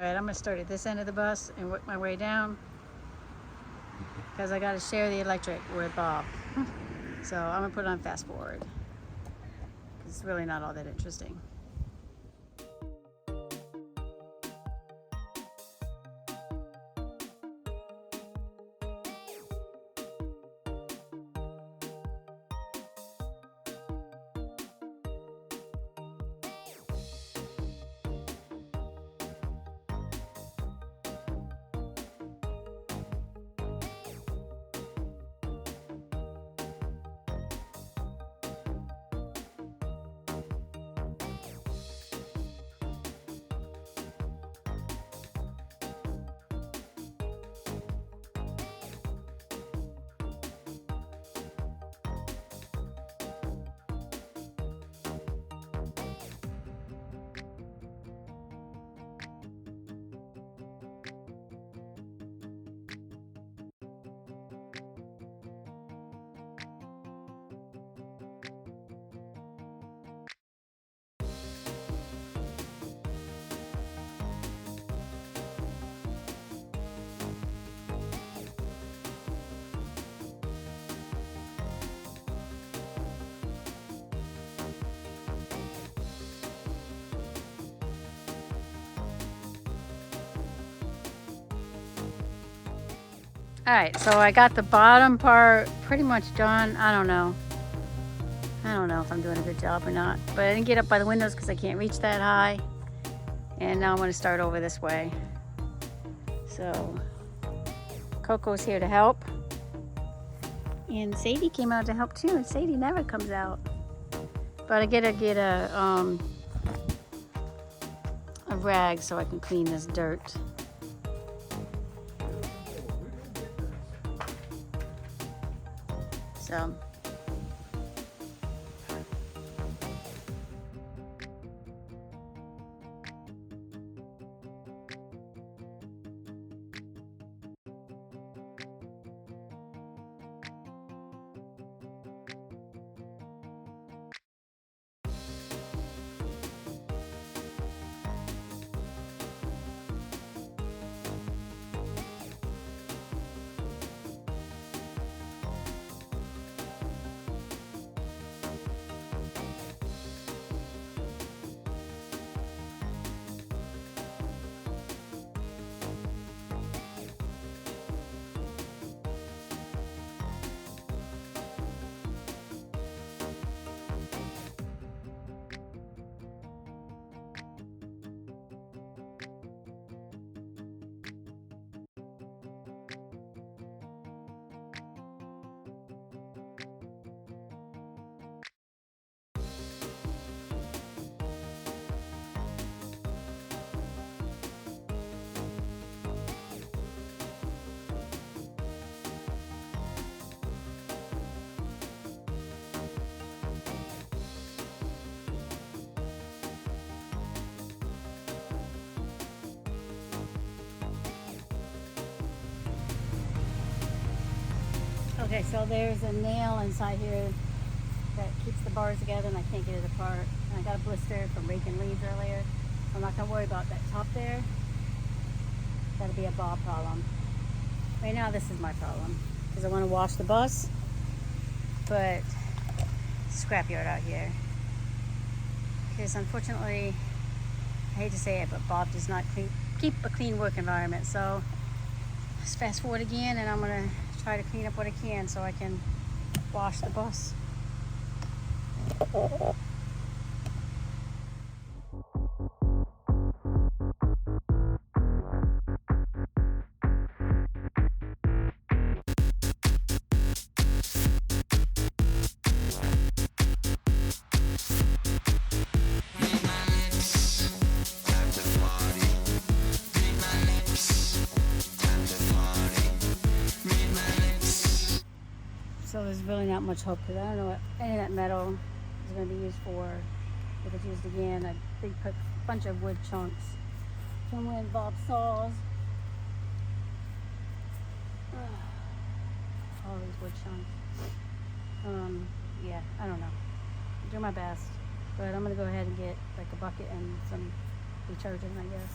All right, I'm gonna start at this end of the bus and work my way down because I gotta share the electric with Bob. So I'm gonna put it on fast forward. It's really not all that interesting. All right, so I got the bottom part pretty much done. I don't know if I'm doing a good job or not, but I didn't get up by the windows because I can't reach that high. And now I'm going to start over this way. So Coco's here to help, and Sadie came out to help too. And Sadie never comes out, but I gotta get a rag so I can clean this dirt. So okay, so there's a nail inside here that keeps the bars together, and I can't get it apart. And I got a blister from raking leaves earlier. I'm not gonna worry about that top there. That'll be a Bob problem. Right now, this is my problem because I want to wash the bus, but scrapyard out here. Because unfortunately, I hate to say it, but Bob does not keep a clean work environment. So let's fast forward again, and I'm gonna try to clean up what I can so I can wash the bus. So there's really not much hope because I don't know what any of that metal is going to be used for. If it's used again, a big bunch of wood chunks from when Bob saws. All these wood chunks. Yeah, I don't know. I'll do my best, but I'm going to go ahead and get like a bucket and some detergent, I guess.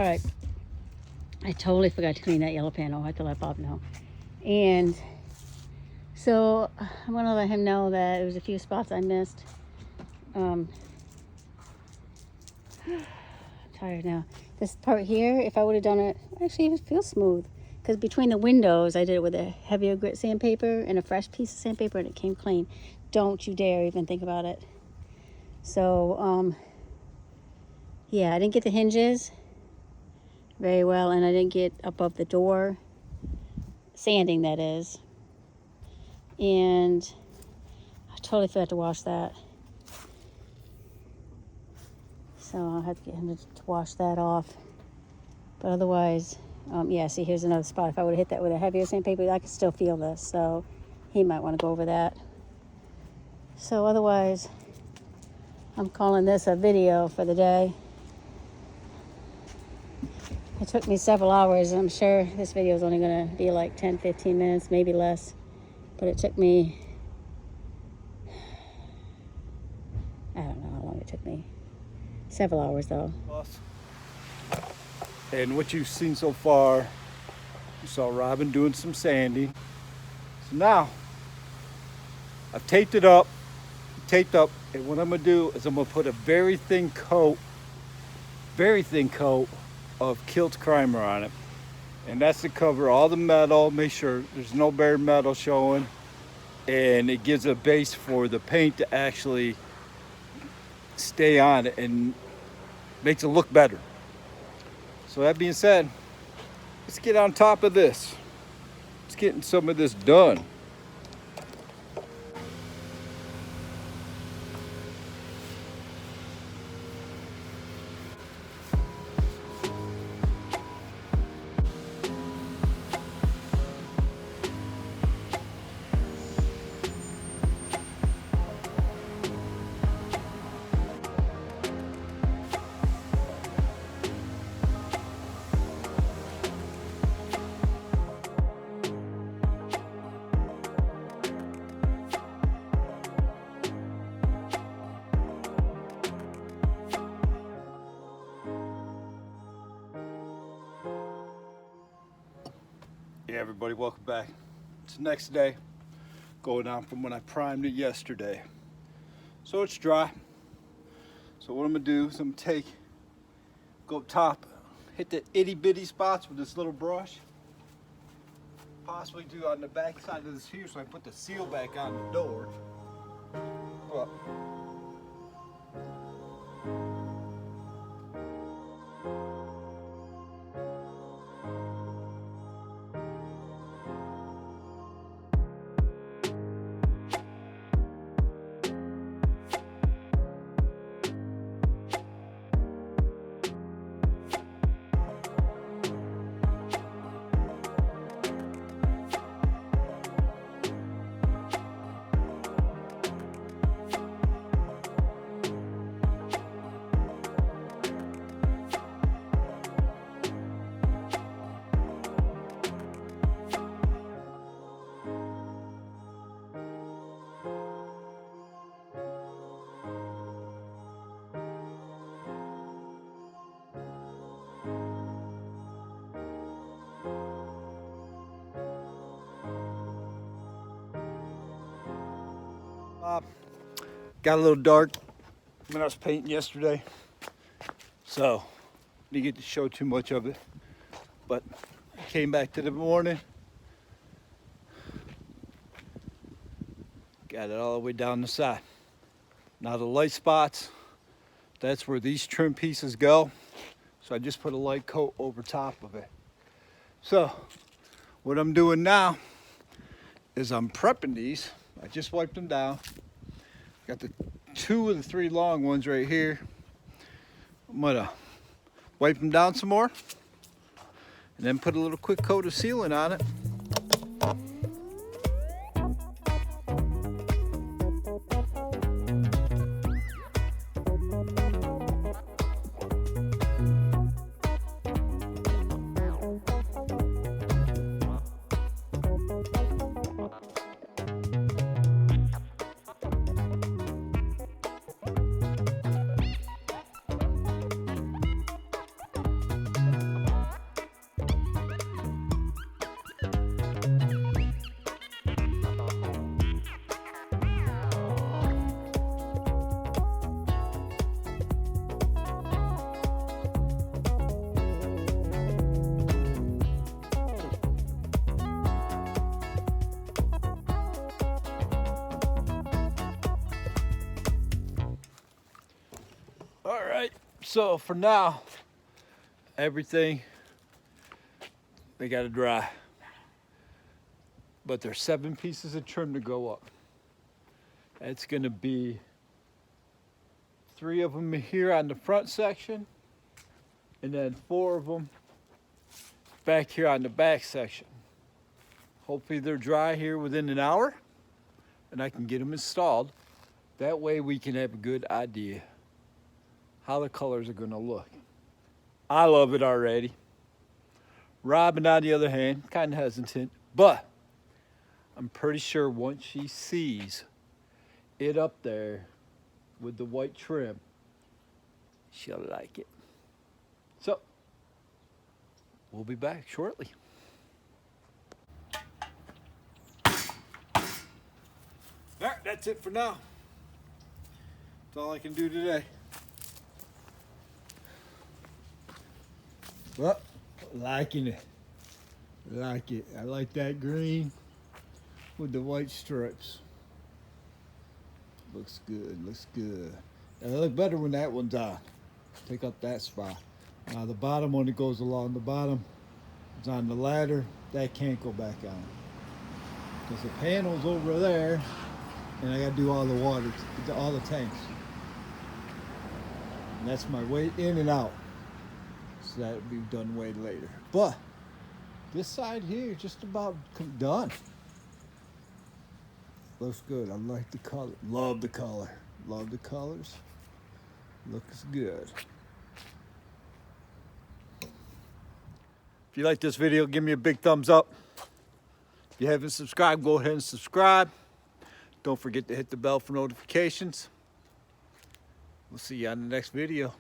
All right. I totally forgot to clean that yellow panel. I have to let Bob know. And so I'm going to let him know that there was a few spots I missed. I'm tired now. This part here, if I would have done it, actually it feels smooth. Because between the windows, I did it with a heavier grit sandpaper and a fresh piece of sandpaper, and it came clean. Don't you dare even think about it. So, yeah, I didn't get the hinges very well, and I didn't get above the door, sanding that is. And I totally forgot to wash that. So I'll have to get him to wash that off. But otherwise, yeah, see, here's another spot. If I would have hit that with a heavier sandpaper, I could still feel this. So he might want to go over that. So otherwise, I'm calling this a video for the day. It took me several hours. I'm sure this video is only going to be like 10, 15 minutes, maybe less. But it took me, I don't know how long it took me. Several hours though. And what you've seen so far, you saw Robin doing some sanding. So now, I've taped up, and what I'm gonna do is I'm gonna put a very thin coat of Kilt's Primer on it. And that's to cover all the metal, make sure there's no bare metal showing, and it gives a base for the paint to actually stay on it and makes it look better. So that being said, let's get on top of this. Let's get some of this done. Hey everybody, welcome back. It's the next day, going on from when I primed it yesterday. So it's dry. So what I'm gonna do is I'm gonna go up top, hit the itty bitty spots with this little brush. Possibly do on the back side of this here so I put the seal back on the door. Well, got a little dark when I was painting yesterday, so didn't get to show too much of it. But I came back to the morning, got it all the way down the side. Now the light spots, that's where these trim pieces go. So I just put a light coat over top of it. So what I'm doing now is I'm prepping these. I just wiped them down. Got the 2 of the 3 long ones right here. I'm gonna wipe them down some more and then put a little quick coat of sealant on it. So for now, everything, they gotta dry. But there's 7 pieces of trim to go up. It's gonna be 3 of them here on the front section, and then 4 of them back here on the back section. Hopefully they're dry here within an hour, and I can get them installed. That way we can have a good idea how the colors are gonna look. I love it already. Robin, on the other hand, kind of hesitant, but I'm pretty sure once she sees it up there with the white trim, she'll like it. So, we'll be back shortly. All right, that's it for now. That's all I can do today. Well, liking it. Like it. I like that green with the white stripes. Looks good, looks good. And it look better when that one's on. Take up that spot. Now the bottom one that goes along the bottom is on the ladder. That can't go back on. Because the panel's over there, and I gotta do all the water, all the tanks. And that's my way in and out. So that'll be done way later. But this side here is just about done. Looks good. I like the color. Love the color. Love the colors. Looks good. If you like this video, give me a big thumbs up. If you haven't subscribed, go ahead and subscribe. Don't forget to hit the bell for notifications. We'll see you on the next video.